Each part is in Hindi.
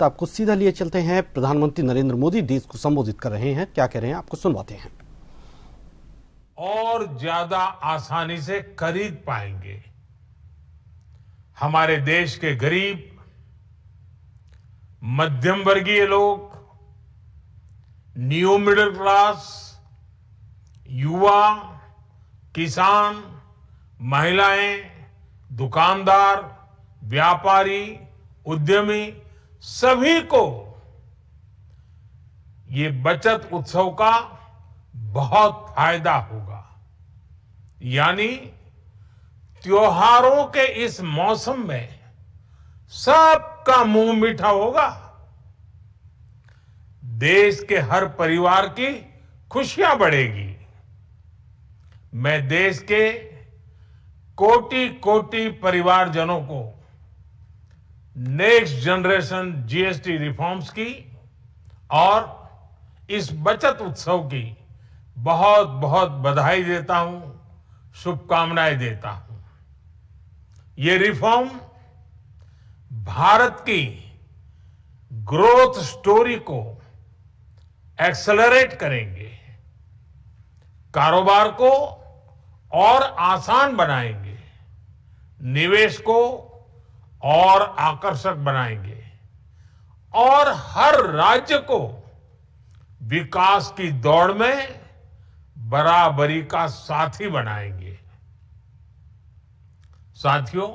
तो आपको सीधा लिए चलते हैं। प्रधानमंत्री नरेंद्र मोदी देश को संबोधित कर रहे हैं, क्या कह रहे हैं आपको सुनवाते हैं। और ज्यादा आसानी से खरीद पाएंगे। हमारे देश के गरीब, मध्यम वर्गीय लोग, न्यू मिडिल क्लास, युवा, किसान, महिलाएं, दुकानदार, व्यापारी, उद्यमी, सभी को ये बचत उत्सव का बहुत फायदा होगा। यानी त्योहारों के इस मौसम में सबका मुंह मीठा होगा। देश के हर परिवार की खुशियां बढ़ेगी। मैं देश के कोटि कोटि परिवारजनों को नेक्स्ट जनरेशन जीएसटी रिफॉर्म्स की और इस बचत उत्सव की बहुत बहुत बधाई देता हूं, शुभकामनाएं देता हूं। ये रिफॉर्म भारत की ग्रोथ स्टोरी को एक्सेलरेट करेंगे, कारोबार को और आसान बनाएंगे, निवेश को और आकर्षक बनाएंगे और हर राज्य को विकास की दौड़ में बराबरी का साथी बनाएंगे। साथियों,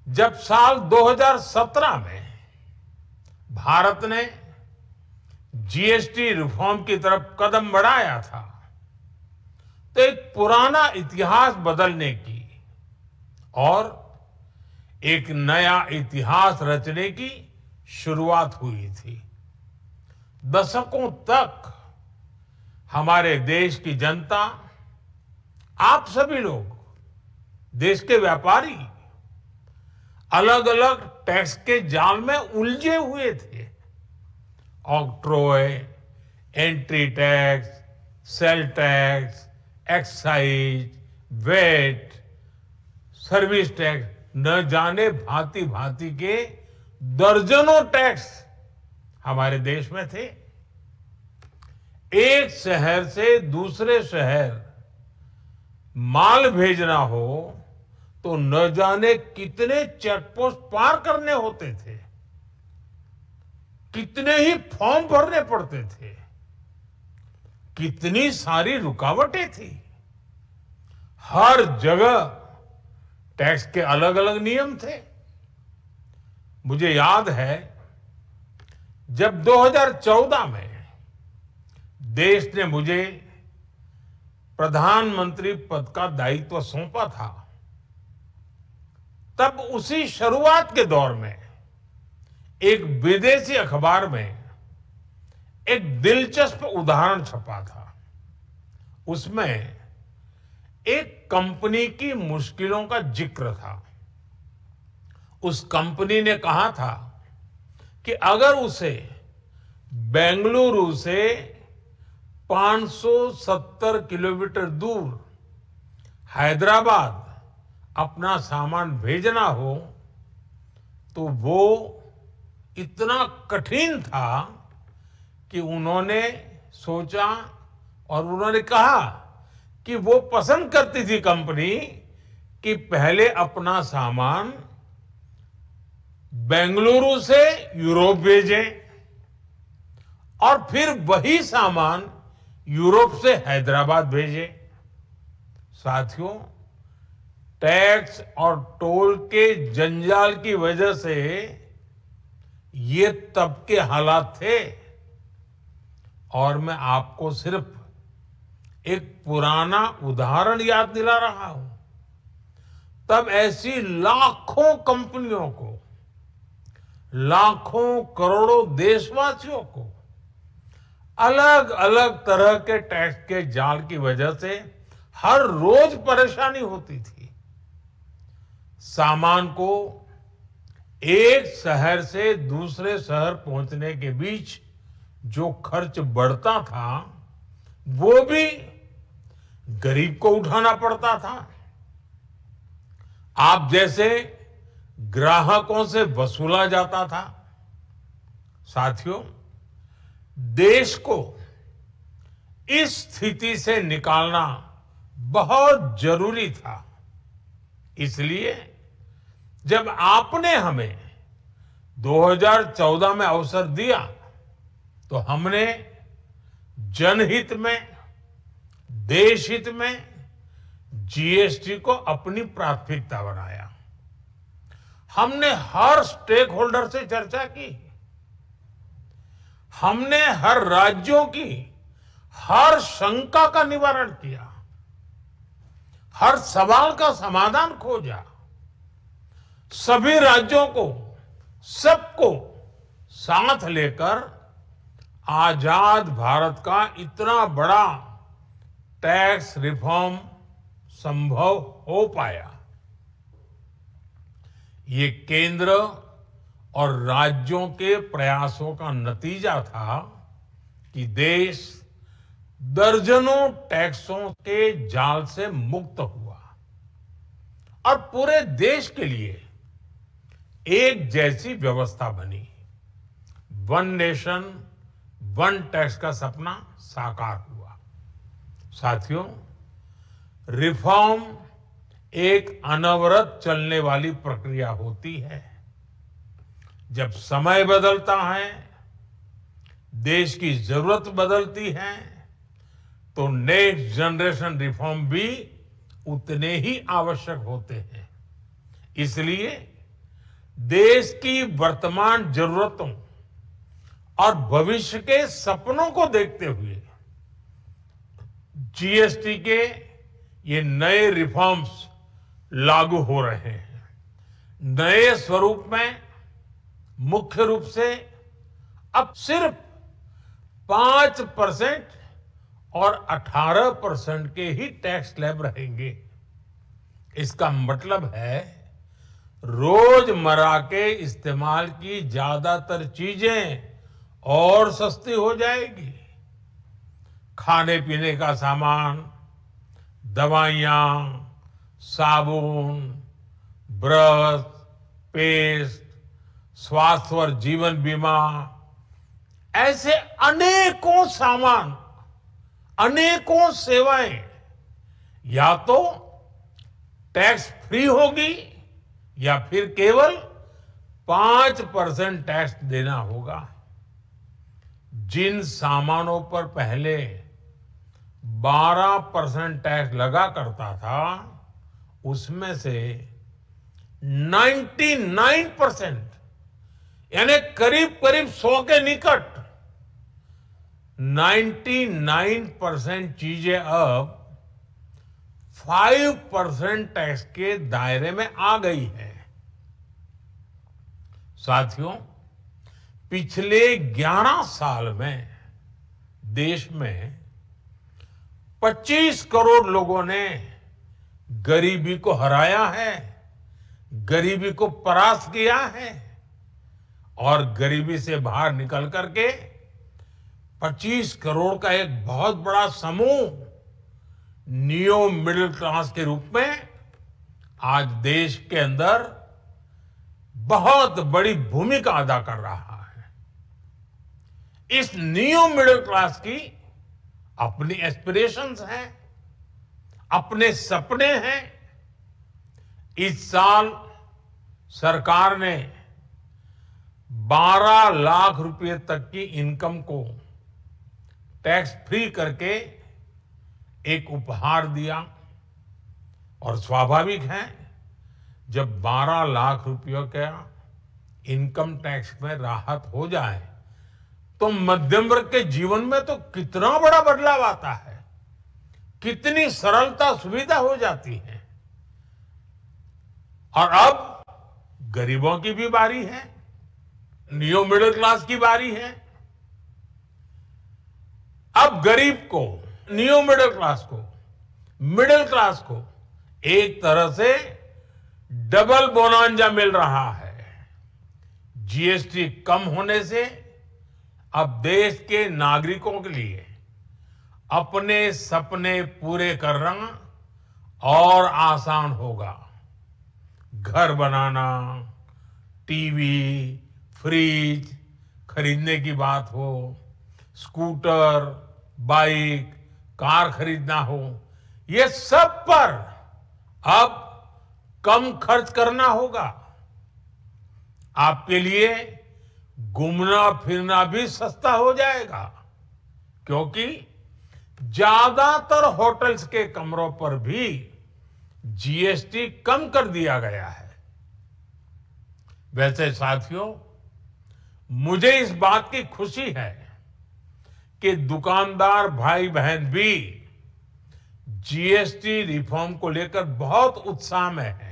जब साल 2017 में भारत ने जीएसटी रिफॉर्म की तरफ कदम बढ़ाया था, तो एक पुराना इतिहास बदलने की और एक नया इतिहास रचने की शुरुआत हुई थी। दशकों तक हमारे देश की जनता, आप सभी लोग, देश के व्यापारी अलग अलग टैक्स के जाल में उलझे हुए थे। Octroi, entry tax, sale tax, excise, VAT, service tax, न जाने भांति भांति के दर्जनों टैक्स हमारे देश में थे। एक शहर से दूसरे शहर माल भेजना हो तो न जाने कितने चेकपोस्ट पार करने होते थे, कितने ही फॉर्म भरने पड़ते थे, कितनी सारी रुकावटें थी। हर जगह टैक्स के अलग अलग नियम थे। मुझे याद है जब 2014 में देश ने मुझे प्रधानमंत्री पद का दायित्व सौंपा था, तब उसी शुरुआत के दौर में एक विदेशी अखबार में एक दिलचस्प उदाहरण छपा था। उसमें एक कंपनी की मुश्किलों का जिक्र था। उस कंपनी ने कहा था कि अगर उसे बेंगलुरु से 570 किलोमीटर दूर हैदराबाद अपना सामान भेजना हो तो वो इतना कठिन था कि उन्होंने सोचा और उन्होंने कहा कि वो पसंद करती थी कंपनी कि पहले अपना सामान बेंगलुरु से यूरोप भेजे और फिर वही सामान यूरोप से हैदराबाद भेजे। साथियों, टैक्स और टोल के जंजाल की वजह से ये तब के हालात थे और मैं आपको सिर्फ एक पुराना उदाहरण याद दिला रहा हूं। तब ऐसी लाखों कंपनियों को, लाखों करोड़ों देशवासियों को अलग अलग तरह के टैक्स के जाल की वजह से हर रोज परेशानी होती थी। सामान को एक शहर से दूसरे शहर पहुंचने के बीच जो खर्च बढ़ता था वो भी गरीब को उठाना पड़ता था। आप जैसे ग्राहकों से वसूला जाता था। साथियों, देश को इस स्थिति से निकालना बहुत जरूरी था। इसलिए जब आपने हमें 2014 में अवसर दिया तो हमने जनहित में, देश हित में जीएसटी को अपनी प्राथमिकता बनाया। हमने हर स्टेक होल्डर से चर्चा की। हमने हर राज्यों की हर शंका का निवारण किया, हर सवाल का समाधान खोजा। सभी राज्यों को, सबको साथ लेकर आजाद भारत का इतना बड़ा टैक्स रिफॉर्म संभव हो पाया। ये केंद्र और राज्यों के प्रयासों का नतीजा था कि देश दर्जनों टैक्सों के जाल से मुक्त हुआ और पूरे देश के लिए एक जैसी व्यवस्था बनी। वन नेशन वन टैक्स का सपना साकार हुआ। साथियों, रिफॉर्म एक अनवरत चलने वाली प्रक्रिया होती है। जब समय बदलता है, देश की जरूरत बदलती है, तो नेक्स्ट जनरेशन रिफॉर्म भी उतने ही आवश्यक होते हैं। इसलिए देश की वर्तमान जरूरतों और भविष्य के सपनों को देखते हुए जीएसटी के ये नए रिफॉर्म्स लागू हो रहे हैं। नए स्वरूप में मुख्य रूप से अब सिर्फ 5% और 18% के ही टैक्स स्लैब रहेंगे। इसका मतलब है रोजमर्रा के इस्तेमाल की ज्यादातर चीजें और सस्ती हो जाएगी। खाने पीने का सामान, दवाइयां, साबुन, ब्रश, पेस्ट, स्वास्थ्य और जीवन बीमा, ऐसे अनेकों सामान, अनेकों सेवाएं या तो टैक्स फ्री होगी या फिर केवल 5% टैक्स देना होगा। जिन सामानों पर पहले 12% टैक्स लगा करता था, उसमें से 99% यानी करीब करीब 100 के निकट 99% चीजें अब 5% टैक्स के दायरे में आ गई है। साथियों, पिछले 11 साल में देश में 25 करोड़ लोगों ने गरीबी को हराया है, गरीबी को परास्त किया है और गरीबी से बाहर निकल करके 25 करोड़ का एक बहुत बड़ा समूह नियो मिडिल क्लास के रूप में आज देश के अंदर बहुत बड़ी भूमिका अदा कर रहा है। इस नियो मिडिल क्लास की अपनी एस्पिरेशंस हैं, अपने सपने हैं। इस साल सरकार ने 12 लाख रुपए तक की इनकम को टैक्स फ्री करके एक उपहार दिया और स्वाभाविक है, जब 12 लाख रुपयों का इनकम टैक्स में राहत हो जाए तो मध्यम वर्ग के जीवन में तो कितना बड़ा बदलाव आता है, कितनी सरलता सुविधा हो जाती है। और अब गरीबों की भी बारी है, नियो मिडिल क्लास की बारी है। अब गरीब को, नियो मिडिल क्लास को एक तरह से डबल बोनांजा मिल रहा है। जीएसटी कम होने से अब देश के नागरिकों के लिए अपने सपने पूरे करना और आसान होगा। घर बनाना, टीवी, फ्रिज खरीदने की बात हो, स्कूटर, बाइक, कार खरीदना हो, ये सब पर अब कम खर्च करना होगा। आपके लिए घूमना फिरना भी सस्ता हो जाएगा, क्योंकि ज्यादातर होटल्स के कमरों पर भी जीएसटी कम कर दिया गया है। वैसे साथियों, मुझे इस बात की खुशी है कि दुकानदार भाई बहन भी जीएसटी रिफॉर्म को लेकर बहुत उत्साह में हैं।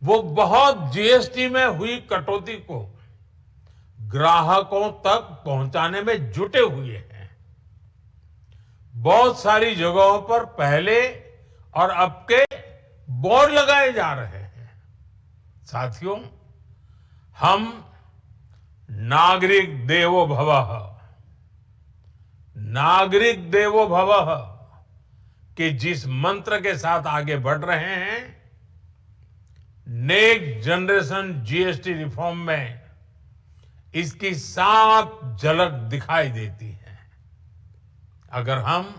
वो बहुत जीएसटी में हुई कटौती को ग्राहकों तक पहुंचाने में जुटे हुए हैं। बहुत सारी जगहों पर पहले और अब के बोर्ड लगाए जा रहे हैं। साथियों, हम नागरिक देवो भवः, नागरिक देवो भवः के जिस मंत्र के साथ आगे बढ़ रहे हैं, नेक्स्ट जनरेशन जीएसटी रिफॉर्म में इसकी साफ झलक दिखाई देती है। अगर हम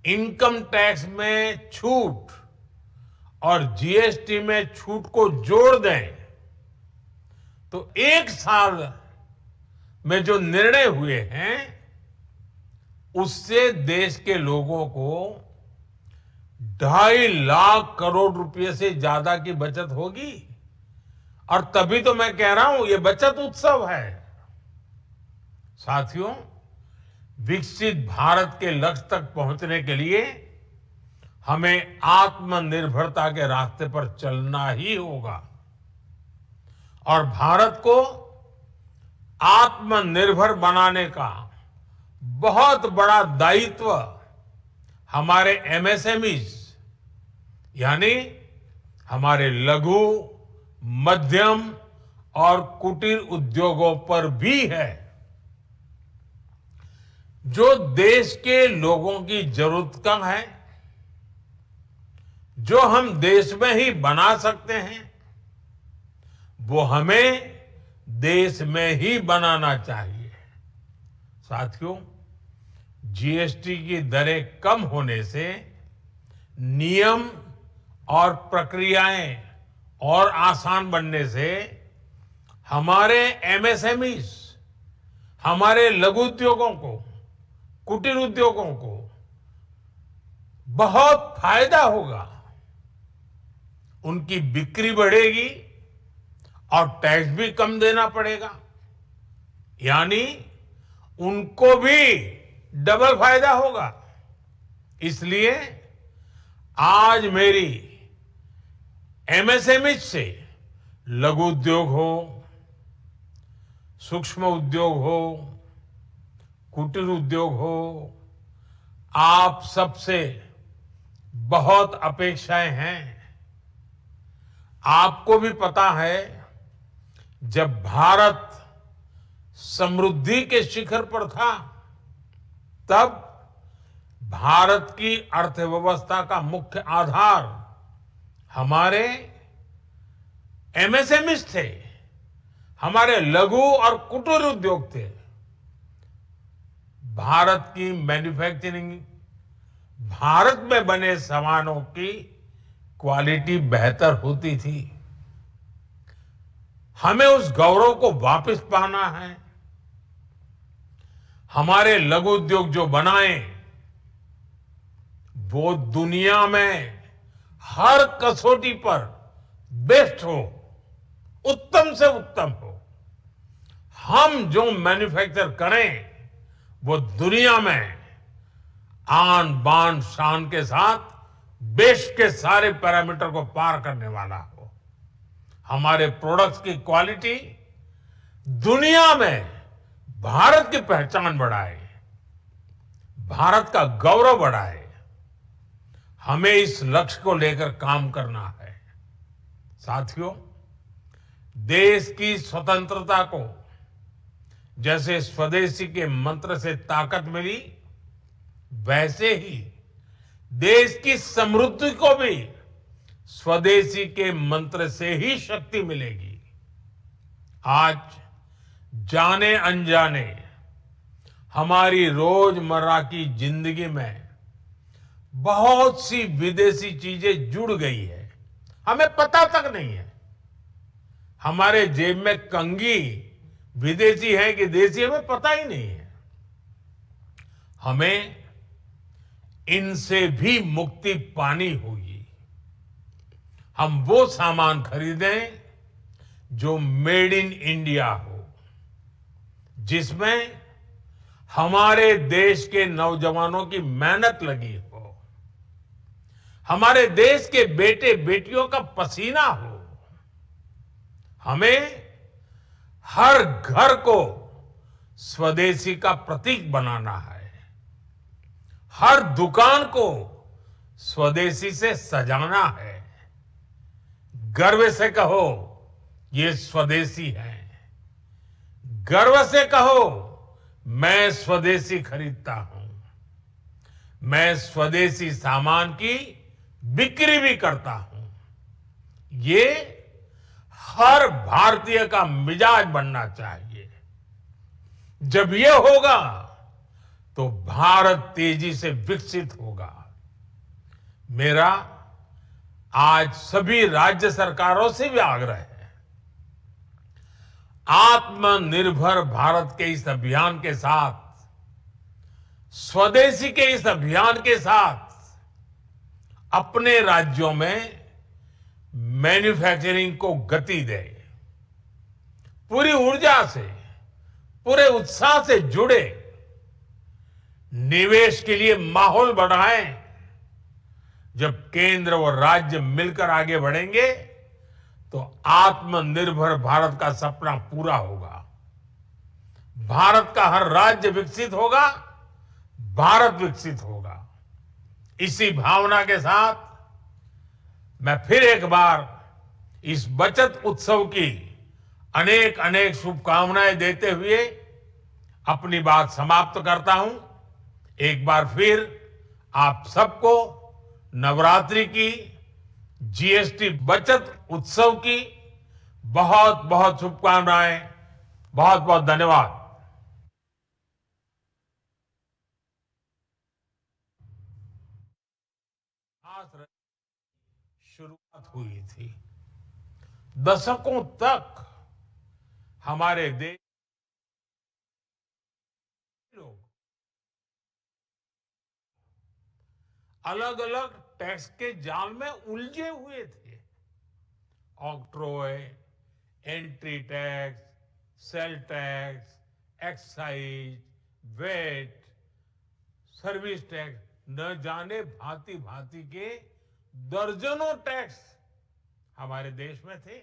इनकम टैक्स में छूट और जीएसटी में छूट को जोड़ दें, तो एक साल में जो निर्णय हुए हैं, उससे देश के लोगों को 2.5 लाख करोड़ रुपए से ज्यादा की बचत होगी। और तभी तो मैं कह रहा हूं, ये बचत उत्सव है। साथियों, विकसित भारत के लक्ष्य तक पहुंचने के लिए हमें आत्मनिर्भरता के रास्ते पर चलना ही होगा। और भारत को आत्मनिर्भर बनाने का बहुत बड़ा दायित्व हमारे एमएसएमईज, यानी हमारे लघु, मध्यम और कुटीर उद्योगों पर भी है, जो देश के लोगों की जरूरत का है, जो हम देश में ही बना सकते हैं, वो हमें देश में ही बनाना चाहिए। साथियों, जीएसटी की दरें कम होने से नियम और प्रक्रियाएं और आसान बनने से हमारे एमएसएमईज, हमारे लघु उद्योगों को, कुटीर उद्योगों को बहुत फायदा होगा। उनकी बिक्री बढ़ेगी और टैक्स भी कम देना पड़ेगा, यानी उनको भी डबल फायदा होगा। इसलिए आज मेरी एमएसएमई से लघु उद्योग हो, सूक्ष्म उद्योग हो, कुटीर उद्योग हो, आप सबसे बहुत अपेक्षाएं हैं। आपको भी पता है, जब भारत समृद्धि के शिखर पर था, तब भारत की अर्थव्यवस्था का मुख्य आधार हमारे एमएसएमईज थे, हमारे लघु और कुटीर उद्योग थे। भारत की मैन्युफैक्चरिंग, भारत में बने सामानों की क्वालिटी बेहतर होती थी। हमें उस गौरव को वापस पाना है। हमारे लघु उद्योग जो बनाए, वो दुनिया में हर कसौटी पर बेस्ट हो, उत्तम से उत्तम हो। हम जो मैन्युफैक्चर करें, वो दुनिया में आन बान शान के साथ बेस्ट के सारे पैरामीटर को पार करने वाला हो। हमारे प्रोडक्ट्स की क्वालिटी दुनिया में भारत की पहचान बढ़ाए, भारत का गौरव बढ़ाए। हमें इस लक्ष्य को लेकर काम करना है। साथियों, देश की स्वतंत्रता को जैसे स्वदेशी के मंत्र से ताकत मिली, वैसे ही देश की समृद्धि को भी स्वदेशी के मंत्र से ही शक्ति मिलेगी। आज जाने अनजाने हमारी रोजमर्रा की जिंदगी में बहुत सी विदेशी चीजें जुड़ गई है, हमें पता तक नहीं है। हमारे जेब में कंघी विदेशी है कि देसी, हमें पता ही नहीं है। हमें इनसे भी मुक्ति पानी होगी। हम वो सामान खरीदें जो मेड इन इंडिया हो, जिसमें हमारे देश के नौजवानों की मेहनत लगी हो, हमारे देश के बेटे बेटियों का पसीना हो। हमें हर घर को स्वदेशी का प्रतीक बनाना है, हर दुकान को स्वदेशी से सजाना है। गर्व से कहो ये स्वदेशी है, गर्व से कहो मैं स्वदेशी खरीदता हूं, मैं स्वदेशी सामान की बिक्री भी करता हूं। ये हर भारतीय का मिजाज बनना चाहिए। जब ये होगा तो भारत तेजी से विकसित होगा। मेरा आज सभी राज्य सरकारों से भी आग्रह है, आत्मनिर्भर भारत के इस अभियान के साथ, स्वदेशी के इस अभियान के साथ अपने राज्यों में मैन्युफैक्चरिंग को गति दे, पूरी ऊर्जा से, पूरे उत्साह से जुड़े, निवेश के लिए माहौल बढ़ाएं। जब केंद्र और राज्य मिलकर आगे बढ़ेंगे तो आत्मनिर्भर भारत का सपना पूरा होगा। भारत का हर राज्य विकसित होगा, भारत विकसित होगा। इसी भावना के साथ मैं फिर एक बार इस बचत उत्सव की अनेक अनेक शुभकामनाएं देते हुए अपनी बात समाप्त करता हूं। एक बार फिर आप सबको नवरात्रि की, जीएसटी बचत उत्सव की बहुत बहुत शुभकामनाएं। बहुत बहुत धन्यवाद। शुरुआत हुई थी, दशकों तक हमारे देश लोग अलग अलग टैक्स के जाल में उलझे हुए थे। Octroi, entry tax, sale tax, excise, VAT, service tax, न जाने भांति भांति के दर्जनों टैक्स हमारे देश में थे।